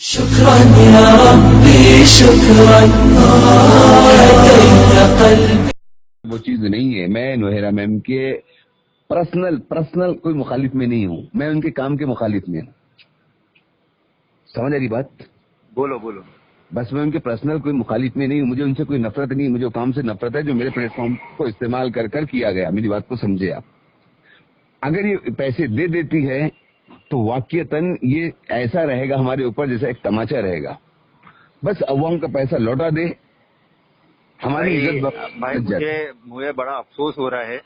शुक्रान या रब्बी शुक्रान हदैत क़ल्बी। वो चीज नहीं है। मैं नोहेरा मैम के पर्सनल कोई मुखालिफ में नहीं हूँ, मैं उनके काम के मुखालिफ में हूँ। समझ आ रही बात? बोलो बोलो। बस मैं उनके पर्सनल कोई मुखालिफ में नहीं हूँ, मुझे उनसे कोई नफरत नहीं, मुझे काम से नफरत है जो मेरे प्लेटफॉर्म को इस्तेमाल कर किया गया। मेरी बात को समझे आप। अगर ये पैसे दे देती है तो वाकईतन ये ऐसा रहेगा हमारे ऊपर जैसा एक तमाचा रहेगा। बस अवाम का पैसा लौटा दे, हमारी भाई इज्जत भाई बच जाती। मुझे बड़ा अफसोस हो रहा है,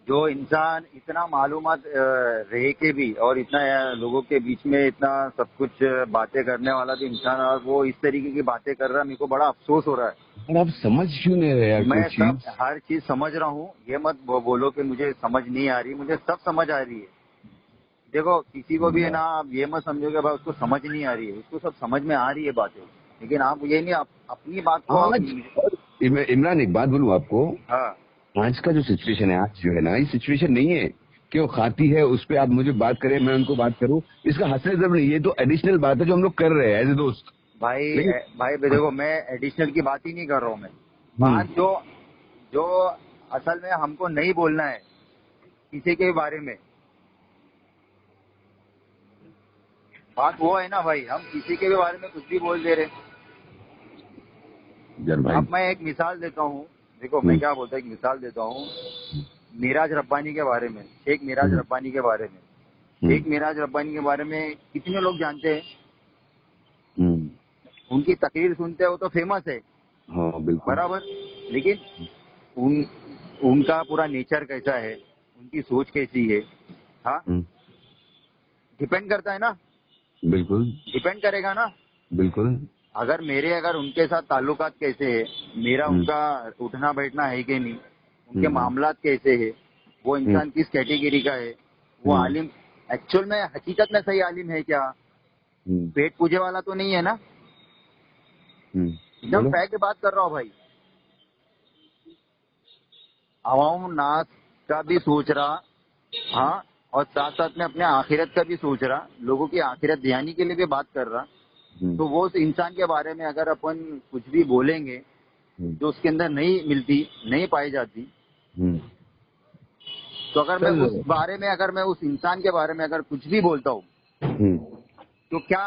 जो इंसान इतना मालूमात रह के भी और इतना लोगों के बीच में इतना सब कुछ बातें करने वाला भी इंसान, और वो इस तरीके की बातें कर रहा है, मेरे को बड़ा अफसोस हो रहा है। और आप समझ क्यों नहीं रहे यार कोई मैं सब चीज? हर चीज समझ रहा हूँ, ये मत बोलो कि मुझे समझ नहीं आ रही, मुझे सब समझ आ रही है। देखो, किसी को भी है ना, आप ये मत समझो कि भाई उसको समझ नहीं आ रही है, उसको सब समझ में आ रही है बातें, लेकिन आप ये नहीं अपनी बात को आज इमरान एक बात बोलूं आपको, हाँ आज का जो सिचुएशन है, आज जो है ना, ये सिचुएशन नहीं है कि वो खाती है उस पे आप मुझे बात करें, मैं उनको बात करूं, इसका हसरे जब नहीं, ये तो एडिशनल बात है जो हम लोग कर रहे हैं एज ए दोस्त। भाई। लेकिन भाई देखो, मैं एडिशनल की बात ही नहीं कर रहा हूँ। मैं बात जो जो असल में हमको नहीं बोलना है किसी के बारे में, बात वो है ना भाई, हम किसी के भी बारे में कुछ भी बोल दे रहे। जर भाई, अब मैं एक मिसाल देता हूँ, देखो मैं क्या बोलता हूँ, एक मिसाल देता हूँ मिराज रब्बानी के बारे में, शेख मिराज रब्बानी के बारे में। शेख मिराज रब्बानी के बारे में कितने लोग जानते हैं? उनकी तकरीर सुनते हो तो फेमस है, हाँ बिल्कुल बराबर। लेकिन उनका पूरा नेचर कैसा है, उनकी सोच कैसी है, हाँ, डिपेंड करता है ना, बिल्कुल डिपेंड करेगा ना। बिल्कुल। अगर उनके साथ ताल्लुकात कैसे है, मेरा उनका उठना बैठना है कि नहीं, उनके मामलात कैसे है, वो इंसान किस कैटेगरी का है, वो आलिम एक्चुअल में हकीकत में सही आलिम है क्या, पेट पूजे वाला तो नहीं है ना। एकदम फैक्ट बात कर रहा हूँ भाई। अवाम नास का भी सोच रहा, हाँ, और साथ साथ में अपने आखिरत का भी सोच रहा, लोगों की आखिरत ध्यानी के लिए भी बात कर रहा। तो वो उस इंसान के बारे में अगर अपन कुछ भी बोलेंगे जो उसके अंदर नहीं मिलती, नहीं पाई जाती, तो अगर मैं उस बारे में, अगर मैं उस इंसान के बारे में अगर कुछ भी बोलता हूँ तो क्या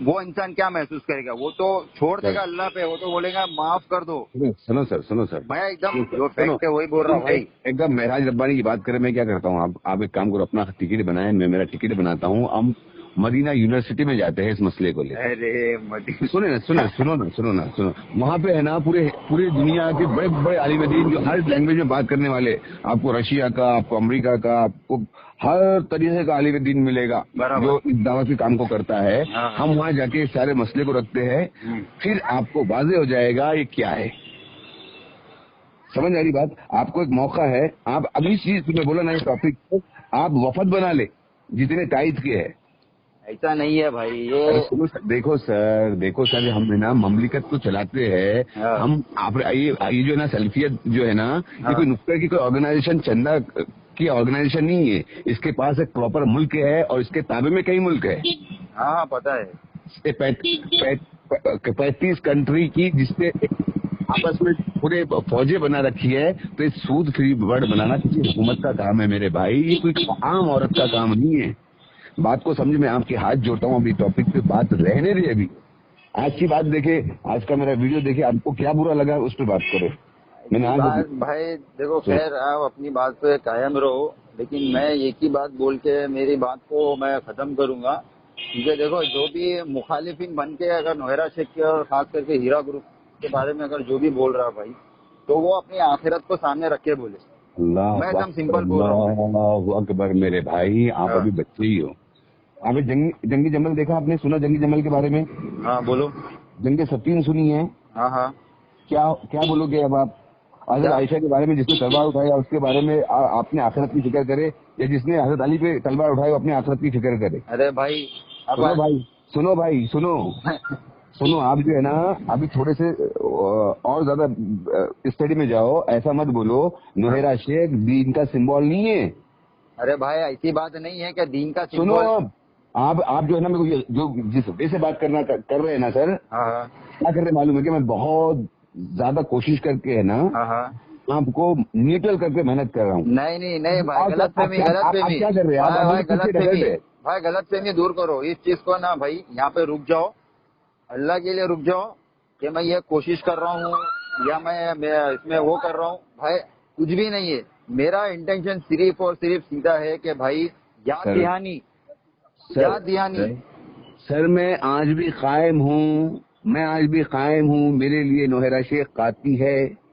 वो इंसान क्या महसूस करेगा? वो तो छोड़ देगा अल्लाह पे, वो तो बोलेगा माफ कर दो। सुनो सर, मैं एकदम जो सुनो, फैक्ट है वही बोल रहा हूँ भाई। एकदम महराज रब्बानी की बात करें, मैं क्या करता हूँ, आप एक काम करो, अपना टिकट बनाए, मैं मेरा टिकट बनाता हूँ, हम मदीना यूनिवर्सिटी में जाते हैं इस मसले को लेकर। अरे मदीना, सुनो, वहाँ पे है ना पूरे दुनिया के बड़े बड़े आलिम दीन जो हर लैंग्वेज में बात करने वाले, आपको रशिया का, आपको अमेरिका का, आपको हर तरीके का आलिम दीन मिलेगा जो इस दावत के काम को करता है। हम वहाँ जाके सारे मसले को रखते हैं, फिर आपको वाज़ेह हो जाएगा ये क्या है। समझ आ रही बात? आपको एक मौका है, आप अगली चीज मैं बोला ना, इस टॉपिक को आप वफद बना ले जितने टाइट के है। ऐसा नहीं है भाई ये। अरे सुनो सर, देखो सर, हम है ना ममलिकत को चलाते हैं, हम आप ये जो है ना सल्फियत जो है ना, ये कोई नुक्ता की कोई ऑर्गेनाइजेशन, चंदा की ऑर्गेनाइजेशन नहीं है। इसके पास एक प्रॉपर मुल्क है और इसके ताबे में कई मुल्क है। हाँ पता है। 35 कंट्री की, जिससे आपस में पूरे फौजें बना रखी है। तो इस सूद फ्री वर्ल्ड बनाना किसी हुकूमत का काम है मेरे भाई, ये कोई आम औरत का काम नहीं है। बात को समझ, मैं आपके हाथ जोड़ता हूँ, अभी टॉपिक पे बात रहने दे। अभी आज की बात देखे, आज का मेरा वीडियो देखे, आपको क्या बुरा लगा उस पर बात करो। मैंने आज भाई देखो, खैर आप अपनी बात पे कायम रहो, लेकिन मैं एक ही बात बोल के मेरी बात को मैं खत्म करूंगा। क्योंकि देखो, जो भी मुखालिफिन बन के अगर नोहेरा शेख के और खास करके हीरा ग्रुप के बारे में अगर जो भी बोल रहा है भाई, तो वो अपनी आखिरत को सामने रख के बोले। मैं एकदम सिंपल बोल रहा हूँ। अल्लाह अकबर मेरे भाई, आप अभी बच्चे ही हो। आपने जंगी जमल देखा? आपने सुना जंगी जमल के बारे में? हाँ बोलो। जंगे सफीन सुनी है? हाँ हाँ। क्या क्या बोलोगे अब आप? हजरत आयशा के बारे में, जिसने तलवार उठाया उसके बारे में आपने आखिरत की फिक्र करे, या जिसने हजरत अली पे तलवार उठाई वो अपने आखिरत की फिक्र करे? अरे भाई सुनो भाई, सुनो, आप जो है ना अभी थोड़े से और ज्यादा स्टडी में जाओ। ऐसा मत बोलो नोहेरा शेख दीन का सिंबल नहीं है। अरे भाई ऐसी बात नहीं है कि दीन का सुनो, सिंबल। आप जो है ना मेरे को जो जिस वे से बात कर रहे हैं ना सर, हाँ क्या कर रहे हैं मालूम है कि मैं बहुत ज्यादा कोशिश करके है ना हाँ। आपको न्यूट्रल करके मेहनत कर रहा हूँ। नहीं नहीं नहीं भाई, और गलत फहमी आप गलत फहमी क्या कर रहे हैं? आप भाई, मुझे गलत पीछे ढकेल फहमी रहे हैं। भाई, गलत फहमी दूर करो इस चीज को ना भाई। यहाँ पे रुक जाओ, अल्लाह के लिए रुक जाओ कि मैं ये कोशिश कर रहा हूँ या मैं इसमें वो कर रहा हूँ भाई, कुछ भी नहीं है। मेरा इंटेंशन सिर्फ और सिर्फ सीधा है कि भाई याद सर, दहानी, याद दहानी। सर मैं आज भी कायम हूँ, मेरे लिए नोहेरा शेख काती है।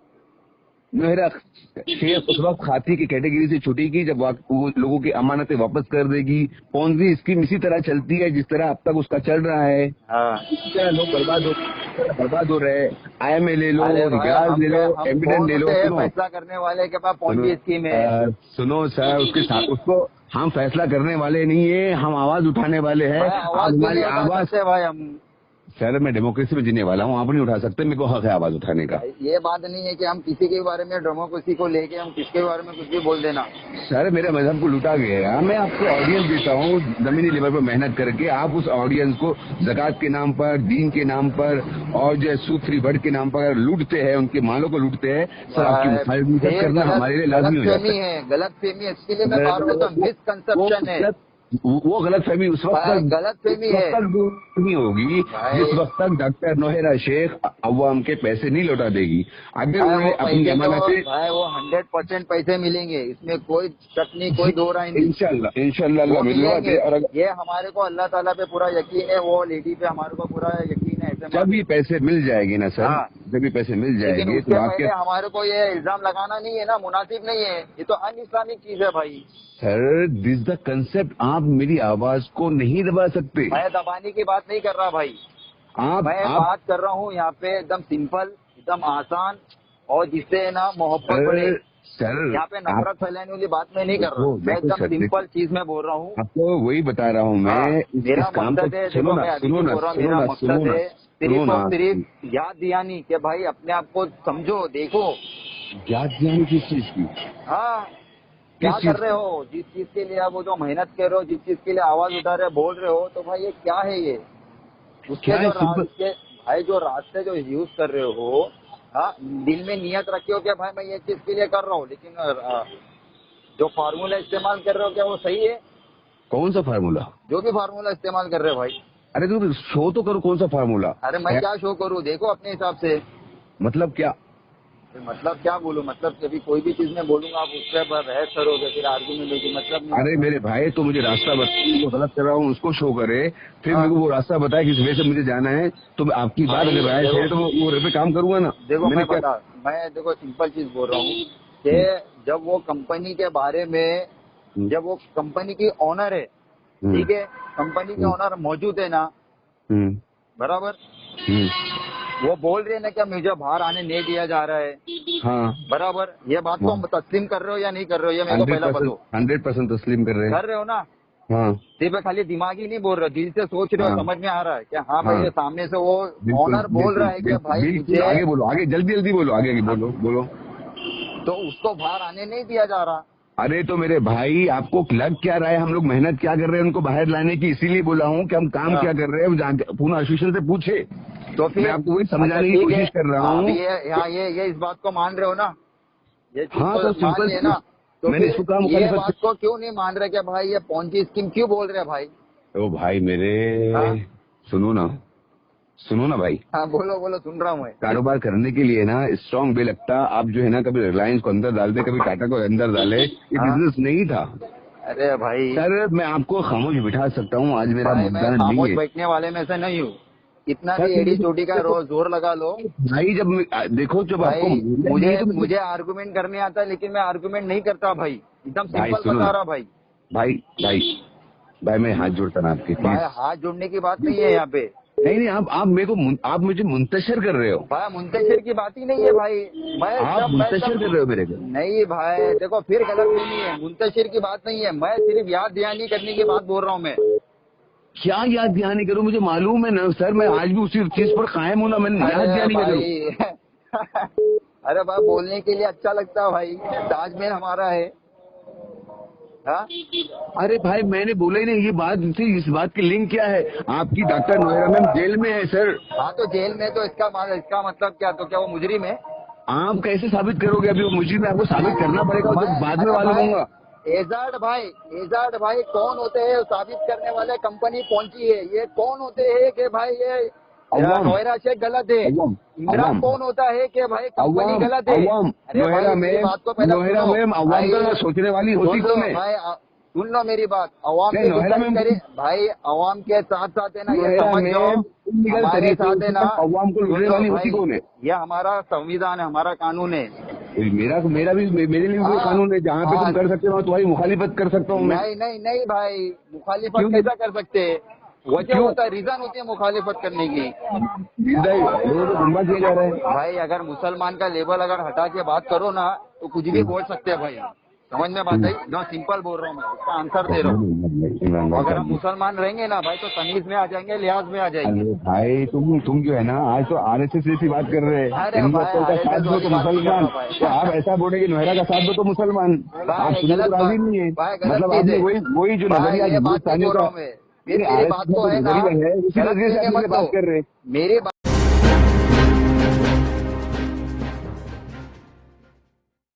नोहेरा शेख उस वक्त खाती की कैटेगरी से छुटी की जब वो लोगों की अमानतें वापस कर देगी। पॉन्जी स्कीम इसी तरह चलती है जिस तरह अब तक उसका चल रहा है। हाँ। इसी तरह लोग बर्बाद हो रहे। IMA ले लो, रिगार्ड ले लो, एविडेंस ले लो। सुनो, फैसला करने वाले के पास पहुंची स्कीम है। सुनो सर, उसके साथ उसको हम फैसला करने वाले नहीं है, हम आवाज उठाने वाले हैं। हमारी आवाज से भाई हम, सर मैं डेमोक्रेसी में जीने वाला हूँ, आप नहीं उठा सकते, मेरे को हक है आवाज उठाने का। ये बात नहीं है कि हम किसी के बारे में डेमोक्रेसी को लेके हम किसके बारे में कुछ भी बोल देना। सर मेरे मजहब को लुटा गया। मैं आपको ऑडियंस देता हूँ जमीनी लेवल पर मेहनत करके, आप उस ऑडियंस को ज़कात के नाम पर, दीन के नाम पर और जो सूद फ्री वर्ड के नाम पर लूटते हैं, उनके मालों को लूटते हैं। सर आपकी मुखालिफत करना हमारे लिए लाजमी हो जाता है। गलत फहमी है, इसके लिए मैं बात करता हूँ, मिसकंसेप्शन है वो गलत फहमी उस वक्त तक गलत फहमी है नहीं होगी जिस वक्त तक डॉक्टर नोहेरा शेख अवाम के पैसे नहीं लौटा देगी। अगर उन्होंने अपनी अमानतें भाई वो 100% पैसे मिलेंगे, इसमें कोई शक नहीं, कोई दो राय नहीं। इंशाल्लाह मिलेंगे। और ये हमारे को अल्लाह ताला पे पूरा यकीन है, वो लेडी पे हमारे को पूरा यकीन है। जब भी पैसे मिल जाएंगे ना सर, जब भी पैसे मिल जाएंगे तो आपके हमारे को ये इल्जाम लगाना नहीं है ना, मुनासिब नहीं है, ये तो अन इस्लामिक चीज है भाई। सर दिस द कंसेप्ट, आप मेरी आवाज को नहीं दबा सकते। मैं दबाने की बात नहीं कर रहा भाई, मैं बात कर रहा हूँ यहाँ पे एकदम सिंपल, एकदम आसान और जिससे ना मोहब्बत बढ़े। सर यहाँ पे नफरत फैलाने वाली बात मैं नहीं कर रहा हूँ, मैं एकदम सिंपल चीज में बोल रहा हूँ। आपको वही बता रहा हूँ मैं। मेरा मकसद है, देखो मैं अभी बोल रहा हूँ, मेरा मकसद है सिर्फ और सिर्फ याद दियानी कि भाई अपने आप को समझो, देखो। याद दियानी किस चीज की? हाँ, क्या कर रहे हो, जिस चीज के लिए आप वो जो मेहनत कर रहे हो, जिस चीज के लिए आवाज उठा रहे बोल रहे हो, तो भाई ये क्या है ये? उसके जो रास्ते भाई, जो रास्ते जो यूज कर रहे हो, हाँ दिल में नियत रखे हो क्या भाई मैं ये चीज के लिए कर रहा हूँ, लेकिन जो फार्मूला इस्तेमाल कर रहे हो क्या वो सही है? कौन सा फार्मूला? जो भी फार्मूला इस्तेमाल कर रहे हो भाई। अरे तुम शो तो करो, कौन सा फार्मूला? अरे मैं क्या शो करूँ, देखो अपने हिसाब से। मतलब क्या? मतलब क्या बोलूं, मतलब कभी कोई भी चीज में बोलूंगा आप उस पर बहस करोगे, फिर आर्ग्यूमेंट होगी, मतलब नहीं। अरे मेरे भाई, तो मुझे रास्ता बताए, जो गलत कर रहा हूँ उसको शो करे, फिर मेरे को वो रास्ता बताए किस वजह से मुझे जाना है, तो आपकी बात अगर राय है तो वो पे काम करूंगा ना। देखो मैं देखो सिंपल चीज बोल रहा हूँ कि जब वो कंपनी के बारे में, जब वो कंपनी की ओनर है, ठीक है, कंपनी के ओनर मौजूद है ना, बराबर, वो बोल रहे हैं ना कि मुझे बाहर आने नहीं दिया जा रहा है। हाँ बराबर, ये बात को तस्लीम कर रहे हो या नहीं कर रहे हो, ये मेरे को पहला बताओ। 100% तस्लीम कर रहे हो ना? हाँ, सिर्फ खाली दिमाग ही नहीं बोल रहे, दिल से सोच रहे हो, समझ में आ रहा है कि हाँ भाई ये सामने से वो ऑनर बोल रहा है कि भाई मुझे आगे बोलो, आगे जल्दी बोलो, आगे बोलो। तो उसको बाहर आने नहीं दिया जा रहा। अरे तो मेरे भाई, आपको लग क्या रहा है हम लोग मेहनत क्या कर रहे हैं उनको बाहर लाने की? इसीलिए बोला हूँ कि हम काम क्या कर रहे हैं, पूर्ण एसोसिएशन से पूछे। तो फिर मैं आपको वही समझाने की कोशिश कर रहा हूँ। ये इस बात को मान रहे हो ना? ये हाँ तो सिंपल है ना, तो मैंने इसको काम ये बात को क्यों नहीं मान रहे कि भाई ये पॉन्जी स्कीम क्यों बोल रहे हैं भाई? ओ भाई मेरे, सुनो ना भाई। हाँ बोलो, सुन रहा हूँ मैं। कारोबार करने के लिए ना स्ट्रॉन्ग बे लगता, आप जो है ना कभी रिलायंस को अंदर डाल दे, कभी टाटा को अंदर डाले, ये बिजनेस नहीं था। अरे भाई सर मैं आपको खामोश बिठा सकता हूँ, आज मेरा मुद्दा नहीं है। खामोश बैठने वाले में से नहीं हूँ, कितना भी एडी चोटी का रोज जोर लगा लो भाई। जब देखो, जब आपको मुझे आर्गुमेंट करने आता है, लेकिन मैं आर्गुमेंट नहीं करता भाई, एकदम सिंपल बता रहा भाई। भाई मैं हाथ जोड़ता ना आपके, भाई हाथ जोड़ने की बात नहीं है यहाँ पे। नहीं, आप मुझे मुंतशिर कर रहे हो भाई, मुंतशिर की बात ही नहीं है भाई। आप मुंतशिर कर रहे हो मेरे को। नहीं भाई देखो, फिर गलत नहीं है, मुंतशिर की बात नहीं है, मैं सिर्फ याद दहानी करने की बात बोल रहा हूँ मैं। क्या याद दहानी करूँ? मुझे मालूम है ना सर, मैं आज भी उसी चीज पर कायम हूँ ना, मैंने याद दहानी करूँ। अरे भाई बोलने के लिए अच्छा लगता है भाई, ताजमहल हमारा है। हाँ? अरे भाई मैंने बोला ही नहीं, ये बात थी, इस बात की लिंक क्या है? आपकी डॉक्टर नोएरा मैम जेल में है सर। हाँ तो जेल में, तो इसका मतलब क्या, तो क्या वो मुजरिम है? आप कैसे साबित करोगे? अभी वो मुझे आपको साबित करना पड़ेगा, तो बाद में मालूम होगा। एजाज भाई कौन होते हैं साबित करने वाले? कंपनी पहुंची है, ये कौन होते हैं कि भाई ये नोएरा शेख गलत है? इमरान कौन होता है कि भाई कंपनी गलत है? नोएरा मैम अवाम का सोचने वाली होती कौन है? भाई सुन लो मेरी बात, अवाम के दुश्मन करे भाई, अवाम के साथ साथ है ना, ये समझ लो हमारे साथ है ना, अवाम को लूटने वाली होती कौन है? ये हमारा संविधान है, हमारा कानून है। मेरे लिए भी कानून है, जहाँ पे तुम कर सकते हो तुम्हारी मुखालिफत कर सकता हूँ मैं। नहीं भाई, मुखालिफत कैसा कर सकते हैं? वजह होता है, रीजन होती है मुखालिफत करने की। गुमराह किया जा रहा है भाई अगर मुसलमान का लेबल अगर हटा के बात करो ना, तो कुछ भी बोल सकते हैं भाई। समझ में बात आई ना? सिंपल बोल रहा हूँ मैं, उसका आंसर दे रहा हूँ। अगर हम मुसलमान रहेंगे ना भाई, तो तमीज में आ जाएंगे, लिहाज में आ जाएंगे। भाई तुम जो है ना, आज तो RSS जैसी बात कर रहे हैं। साथ दो तो मुसलमान, तो आप ऐसा बोले कि नोएरा का साथ दो तो मुसलमान, आप सुनने को राजी नहीं है। मतलब आपने वही जो नजरिया मेरी बात तो है, उसी नजरिए से बात कर रहे हैं। मेरी